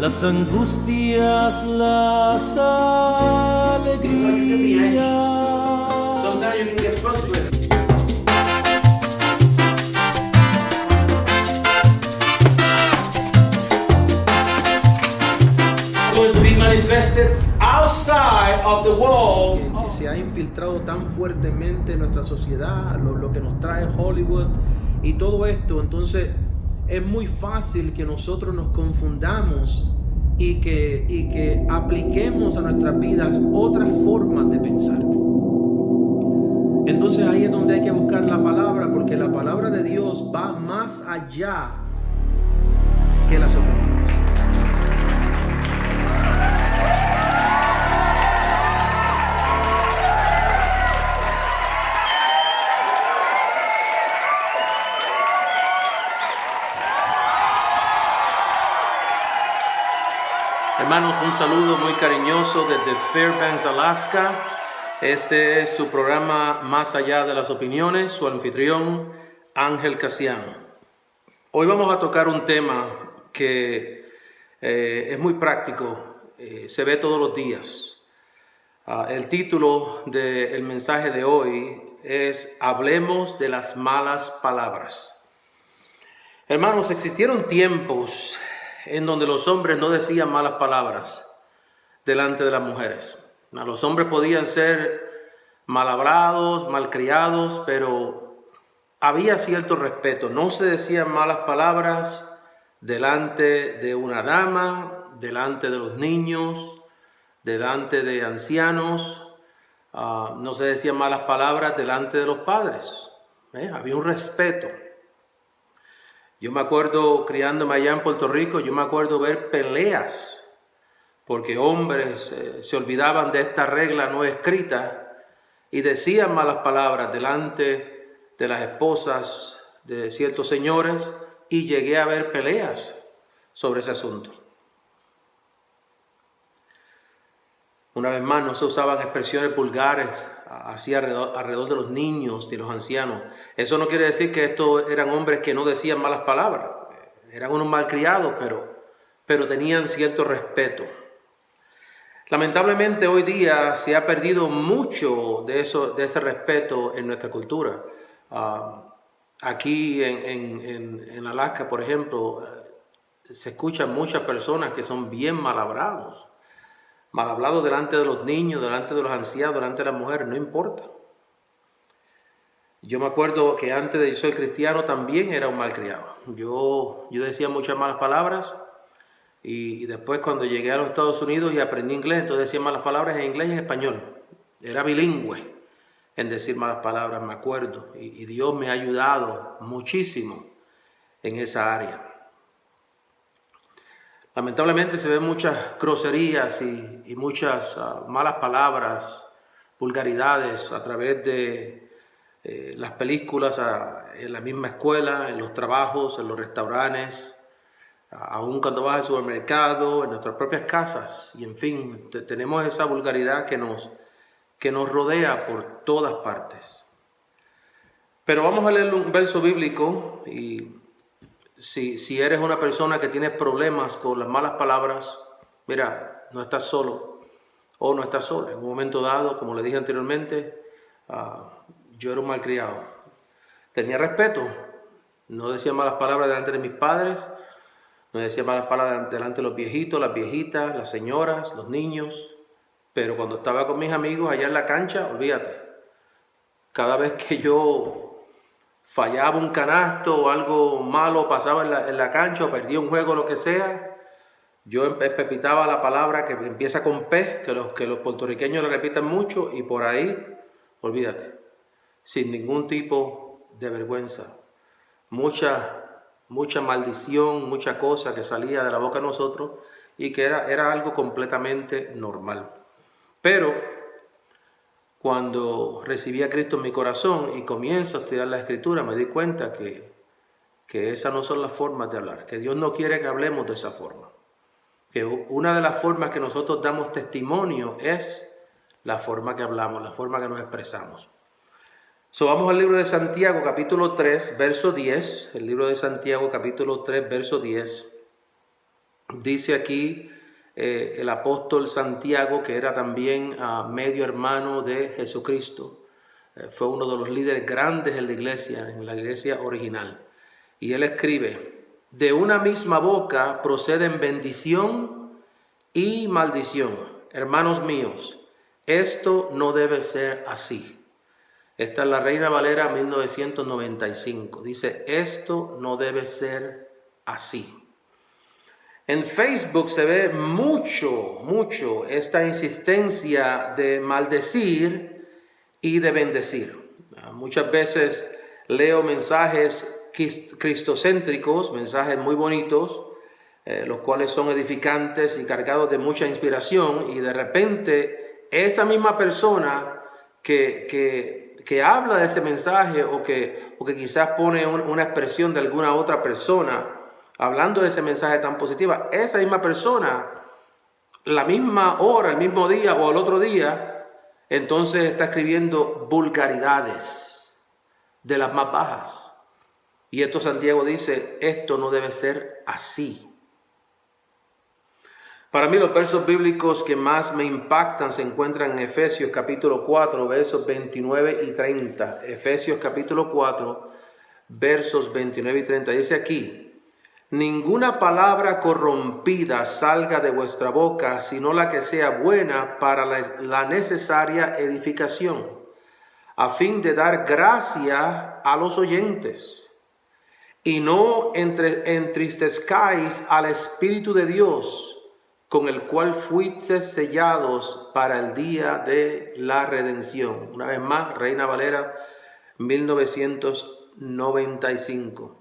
las angustias, las alegrías. Sometimes you can get frustrated. Going to be manifested outside of the walls. Que se ha infiltrado tan fuertemente en nuestra sociedad, lo que nos trae Hollywood y todo esto. Entonces es muy fácil que nosotros nos confundamos y que apliquemos a nuestras vidas otras formas de pensar. Entonces ahí es donde hay que buscar la palabra, porque la palabra de Dios va más allá que las opiniones. Hermanos, un saludo muy cariñoso desde Fairbanks, Alaska. Este es su programa Más Allá de las Opiniones, su anfitrión Ángel Casiano. Hoy vamos a tocar un tema que es muy práctico, se ve todos los días. El título del mensaje de hoy es Hablemos de las malas palabras. Hermanos, existieron tiempos en donde los hombres no decían malas palabras delante de las mujeres. Los hombres podían ser malhablados, malcriados, pero había cierto respeto. No se decían malas palabras delante de una dama, delante de los niños, delante de ancianos. No se decían malas palabras delante de los padres. Había un respeto. Yo me acuerdo criándome allá en Puerto Rico, yo me acuerdo ver peleas porque hombres se olvidaban de esta regla no escrita y decían malas palabras delante de las esposas de ciertos señores, y llegué a ver peleas sobre ese asunto. Una vez más, no se usaban expresiones vulgares así alrededor de los niños y los ancianos. Eso no quiere decir que estos eran hombres que no decían malas palabras. Eran unos malcriados, pero tenían cierto respeto. Lamentablemente hoy día se ha perdido mucho de ese respeto en nuestra cultura. Aquí en Alaska, por ejemplo, se escuchan muchas personas que son bien mal hablados delante de los niños, delante de los ancianos, delante de las mujeres, no importa. Yo me acuerdo que antes de yo ser cristiano también era un malcriado. Yo decía muchas malas palabras y después cuando llegué a los Estados Unidos y aprendí inglés, entonces decía malas palabras en inglés y en español. Era bilingüe en decir malas palabras, me acuerdo. Y Dios me ha ayudado muchísimo en esa área. Lamentablemente se ven muchas groserías y muchas malas palabras, vulgaridades a través de las películas, en la misma escuela, en los trabajos, en los restaurantes, aún cuando vas al supermercado, en nuestras propias casas. Y en fin, tenemos esa vulgaridad que nos rodea por todas partes. Pero vamos a leer un verso bíblico y si eres una persona que tiene problemas con las malas palabras, mira, no estás solo o no estás sola. En un momento dado, como le dije anteriormente, yo era un malcriado. Tenía respeto. No decía malas palabras delante de mis padres, no decía malas palabras delante de los viejitos, las viejitas, las señoras, los niños. Pero cuando estaba con mis amigos allá en la cancha, olvídate. Cada vez que yo fallaba un canasto o algo malo pasaba en la cancha o perdía un juego o lo que sea, yo pepitaba la palabra que empieza con P, que los puertorriqueños le repitan mucho, y por ahí, olvídate, sin ningún tipo de vergüenza. Mucha maldición, mucha cosa que salía de la boca de nosotros y que era algo completamente normal. Pero cuando recibí a Cristo en mi corazón y comienzo a estudiar la Escritura, me di cuenta que esas no son las formas de hablar, que Dios no quiere que hablemos de esa forma. Que una de las formas que nosotros damos testimonio es la forma que hablamos, la forma que nos expresamos. Vamos al libro de Santiago, capítulo 3, verso 10. El libro de Santiago, capítulo 3, verso 10. Dice aquí el apóstol Santiago, que era también medio hermano de Jesucristo. Fue uno de los líderes grandes en la iglesia original. Y él escribe: de una misma boca proceden bendición y maldición. Hermanos míos, esto no debe ser así. Esta es la Reina Valera 1995. Dice, esto no debe ser así. En Facebook se ve mucho esta insistencia de maldecir y de bendecir. Muchas veces leo mensajes cristocéntricos, mensajes muy bonitos, los cuales son edificantes y cargados de mucha inspiración, y de repente esa misma persona que habla de ese mensaje o que quizás pone una expresión de alguna otra persona hablando de ese mensaje tan positiva, esa misma persona, la misma hora, el mismo día o el otro día, entonces está escribiendo vulgaridades de las más bajas. Y esto Santiago dice, esto no debe ser así. Para mí los versos bíblicos que más me impactan se encuentran en Efesios capítulo 4, versos 29 y 30. Efesios capítulo 4, versos 29 y 30. Dice aquí, ninguna palabra corrompida salga de vuestra boca, sino la que sea buena para la necesaria edificación, a fin de dar gracia a los oyentes. Y no entristezcáis al Espíritu de Dios, con el cual fuisteis sellados para el día de la redención. Una vez más, Reina Valera 1995.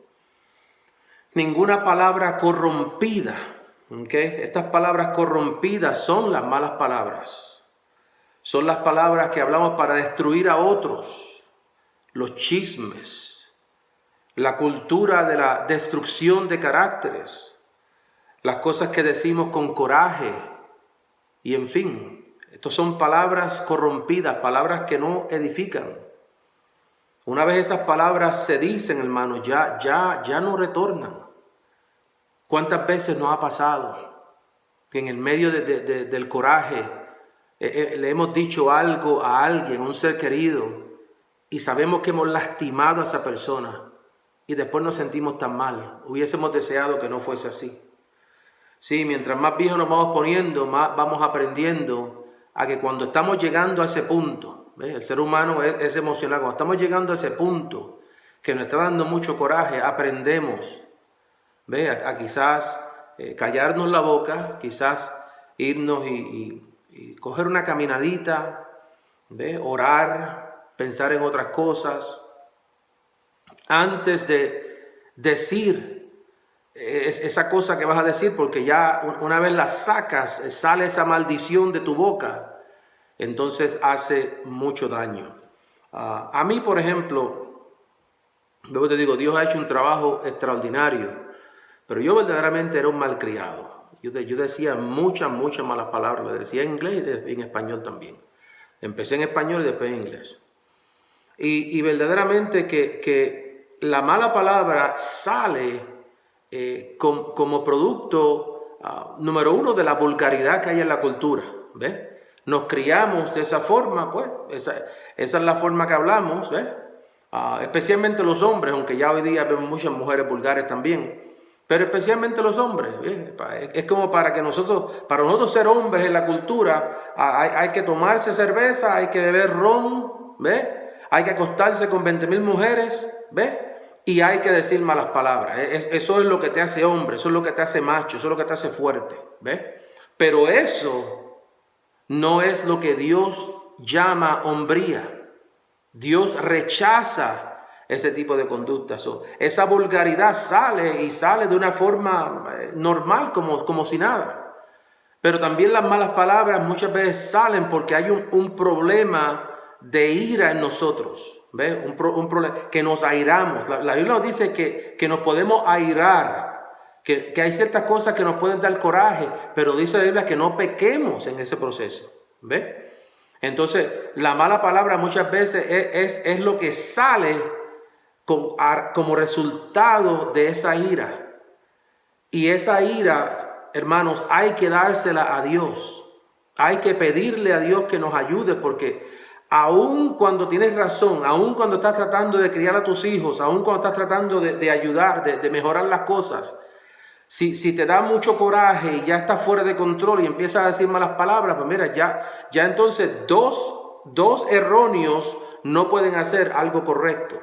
Ninguna palabra corrompida. ¿Okay? Estas palabras corrompidas son las malas palabras. Son las palabras que hablamos para destruir a otros. Los chismes. La cultura de la destrucción de caracteres. Las cosas que decimos con coraje. Y en fin, estas son palabras corrompidas, palabras que no edifican. Una vez esas palabras se dicen, hermanos, ya no retornan. ¿Cuántas veces nos ha pasado que en el medio del coraje le hemos dicho algo a alguien, a un ser querido, y sabemos que hemos lastimado a esa persona y después nos sentimos tan mal? Hubiésemos deseado que no fuese así. Sí, mientras más viejos nos vamos poniendo, más vamos aprendiendo a que cuando estamos llegando a ese punto, ¿ves? El ser humano es emocional. Cuando estamos llegando a ese punto que nos está dando mucho coraje, aprendemos, ¿ves? A quizás callarnos la boca, quizás irnos y coger una caminadita, ¿ves? Orar, pensar en otras cosas, antes de decir esa cosa que vas a decir, porque ya una vez la sacas, sale esa maldición de tu boca, entonces hace mucho daño. A mí, por ejemplo, luego te digo, Dios ha hecho un trabajo extraordinario, pero yo verdaderamente era un malcriado. Yo decía muchas malas palabras, lo decía en inglés y en español también. Empecé en español y después en inglés. Y verdaderamente que la mala palabra sale como producto número uno de la vulgaridad que hay en la cultura. ¿Ves? Nos criamos de esa forma, pues esa es la forma que hablamos, ¿ves? Especialmente los hombres, aunque ya hoy día vemos muchas mujeres vulgares también, pero especialmente los hombres, ¿ves? Es como para nosotros ser hombres en la cultura, hay que tomarse cerveza, hay que beber ron, ¿ves? Hay que acostarse con 20,000 mujeres, ¿ves? Y hay que decir malas palabras. Eso es lo que te hace hombre, eso es lo que te hace macho, eso es lo que te hace fuerte, ¿ves? Pero eso no es lo que Dios llama hombría. Dios rechaza ese tipo de conductas. Esa vulgaridad sale de una forma normal, como si nada. Pero también las malas palabras muchas veces salen porque hay un problema de ira en nosotros. ¿Ves? Un problema, que nos airamos. La Biblia nos dice que nos podemos airar, que hay ciertas cosas que nos pueden dar coraje, pero dice la Biblia que no pequemos en ese proceso. ¿Ves? Entonces, la mala palabra muchas veces es lo que sale como resultado de esa ira. Y esa ira hermanos, hay que dársela a Dios. Hay que pedirle a Dios que nos ayude, porque aun cuando tienes razón, aun cuando estás tratando de criar a tus hijos, aun cuando estás tratando de ayudar, de mejorar las cosas, si te da mucho coraje y ya estás fuera de control y empiezas a decir malas palabras, pues mira, ya entonces dos erróneos no pueden hacer algo correcto.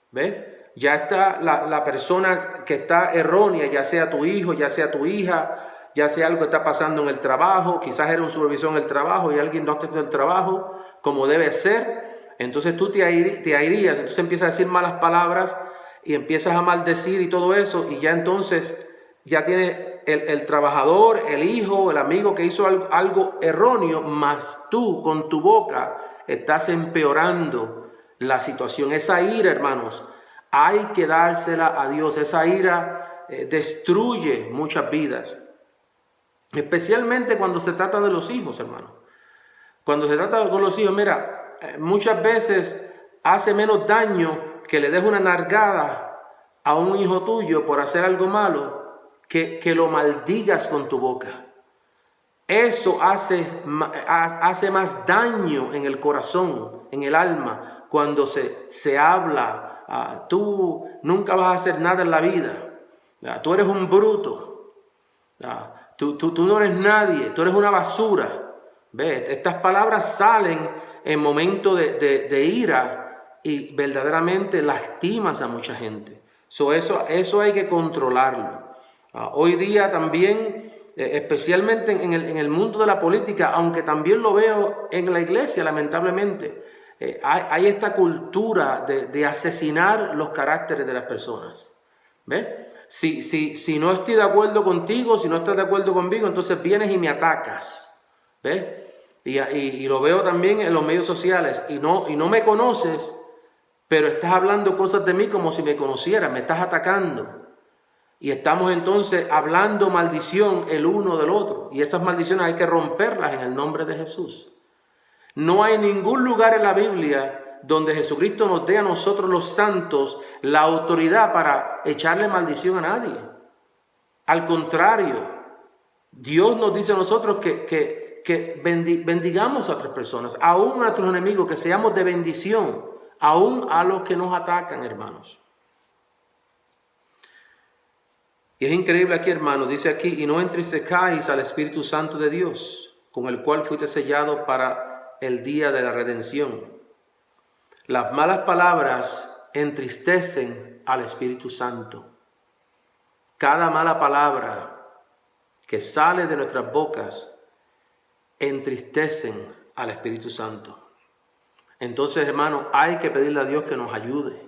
¿Ves? Ya está la persona que está errónea, ya sea tu hijo, ya sea tu hija, ya sea algo que está pasando en el trabajo, quizás era un supervisor en el trabajo y alguien no está haciendo el trabajo como debe ser, entonces tú te airías, entonces empiezas a decir malas palabras y empiezas a maldecir y todo eso, y ya entonces ya tiene el trabajador, el hijo, el amigo que hizo algo erróneo, más tú con tu boca estás empeorando la situación. Esa ira, hermanos, hay que dársela a Dios. Esa ira destruye muchas vidas. Especialmente cuando se trata de los hijos, hermano. Cuando se trata con los hijos, mira, muchas veces hace menos daño que le des una nalgada a un hijo tuyo por hacer algo malo que lo maldigas con tu boca. Eso hace más daño en el corazón, en el alma, cuando se habla. Tú nunca vas a hacer nada en la vida. Tú eres un bruto. Tú no eres nadie, tú eres una basura. ¿Ves? Estas palabras salen en momentos de ira y verdaderamente lastimas a mucha gente. Eso hay que controlarlo. Hoy día también, especialmente en el mundo de la política, aunque también lo veo en la iglesia, lamentablemente, hay esta cultura de asesinar los caracteres de las personas. ¿Ves? Si no estoy de acuerdo contigo, si no estás de acuerdo conmigo, entonces vienes y me atacas. ¿Ves? Y lo veo también en los medios sociales. Y no me conoces, pero estás hablando cosas de mí como si me conocieras, me estás atacando. Y estamos entonces hablando maldición el uno del otro. Y esas maldiciones hay que romperlas en el nombre de Jesús. No hay ningún lugar en la Biblia donde Jesucristo nos dé a nosotros los santos la autoridad para echarle maldición a nadie. Al contrario, Dios nos dice a nosotros que bendigamos a otras personas, aún a nuestros enemigos, que seamos de bendición, aún a los que nos atacan, hermanos. Y es increíble aquí, hermanos, dice aquí, y no entristezcáis al Espíritu Santo de Dios, con el cual fuiste sellados para el día de la redención. Las malas palabras entristecen al Espíritu Santo. Cada mala palabra que sale de nuestras bocas entristecen al Espíritu Santo. Entonces, hermano, hay que pedirle a Dios que nos ayude,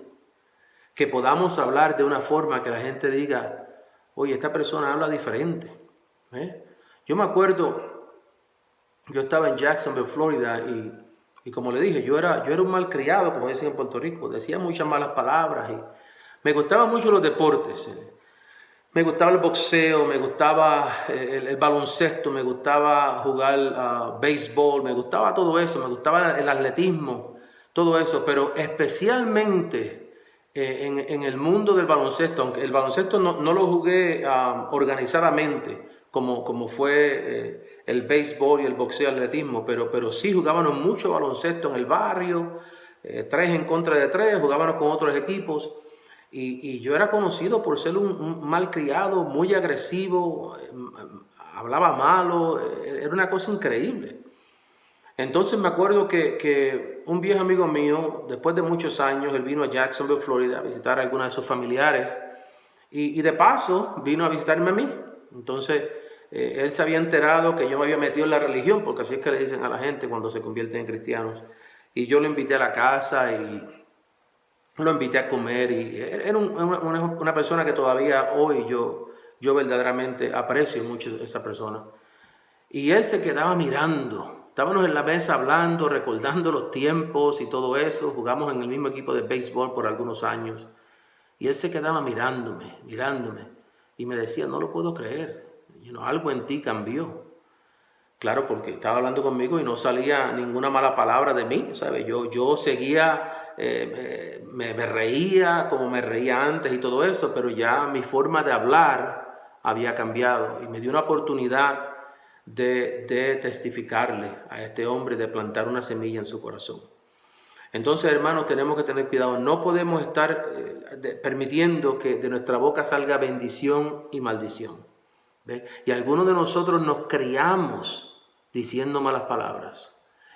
que podamos hablar de una forma que la gente diga, oye, esta persona habla diferente. Yo me acuerdo, yo estaba en Jacksonville, Florida, y como le dije, yo era un malcriado, como dicen en Puerto Rico, decía muchas malas palabras, y me gustaban mucho los deportes. Me gustaba el boxeo, me gustaba el baloncesto, me gustaba jugar béisbol, me gustaba todo eso, me gustaba el atletismo, todo eso, pero especialmente en el mundo del baloncesto, aunque el baloncesto no lo jugué organizadamente, como fue el béisbol y el boxeo y el atletismo, pero sí jugábamos mucho baloncesto en el barrio, 3 en contra de 3, jugábamos con otros equipos. Y yo era conocido por ser un malcriado, muy agresivo, hablaba malo, era una cosa increíble. Entonces me acuerdo que un viejo amigo mío, después de muchos años, él vino a Jacksonville, Florida, a visitar a algunos de sus familiares y de paso vino a visitarme a mí. Entonces él se había enterado que yo me había metido en la religión, porque así es que le dicen a la gente cuando se convierten en cristianos. Y yo lo invité a la casa y lo invité a comer, y era una persona que todavía hoy yo verdaderamente aprecio mucho a esa persona. Y él se quedaba mirando. Estábamos en la mesa hablando, recordando los tiempos y todo eso. Jugamos en el mismo equipo de béisbol por algunos años. Y él se quedaba mirándome. Y me decía, no lo puedo creer. Algo en ti cambió. Claro, porque estaba hablando conmigo y no salía ninguna mala palabra de mí, ¿sabes? Yo seguía... me reía como me reía antes y todo eso, pero ya mi forma de hablar había cambiado y me dio una oportunidad de testificarle a este hombre, de plantar una semilla en su corazón. Entonces, hermanos, tenemos que tener cuidado. No podemos estar permitiendo que de nuestra boca salga bendición y maldición. ¿Ve? Y algunos de nosotros nos criamos diciendo malas palabras.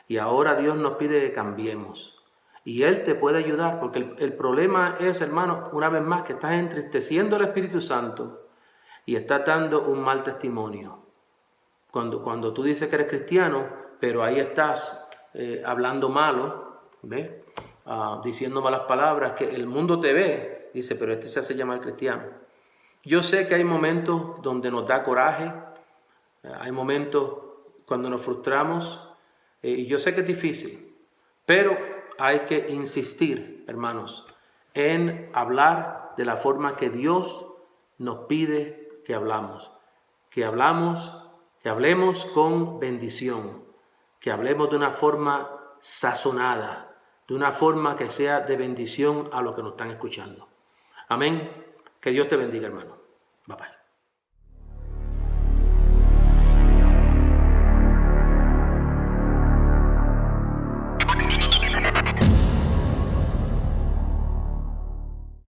Y ahora Dios nos pide que cambiemos. Y Él te puede ayudar, porque el problema es, hermano, una vez más, que estás entristeciendo al Espíritu Santo y estás dando un mal testimonio. Cuando tú dices que eres cristiano, pero ahí estás hablando malo, ¿ves? Diciendo malas palabras, que el mundo te ve, dice, pero este se hace llamar cristiano. Yo sé que hay momentos donde nos da coraje, hay momentos cuando nos frustramos, y yo sé que es difícil, pero hay que insistir, hermanos, en hablar de la forma que Dios nos pide que hablamos, que hablemos con bendición, que hablemos de una forma sazonada, de una forma que sea de bendición a los que nos están escuchando. Amén. Que Dios te bendiga, hermano. Bye bye.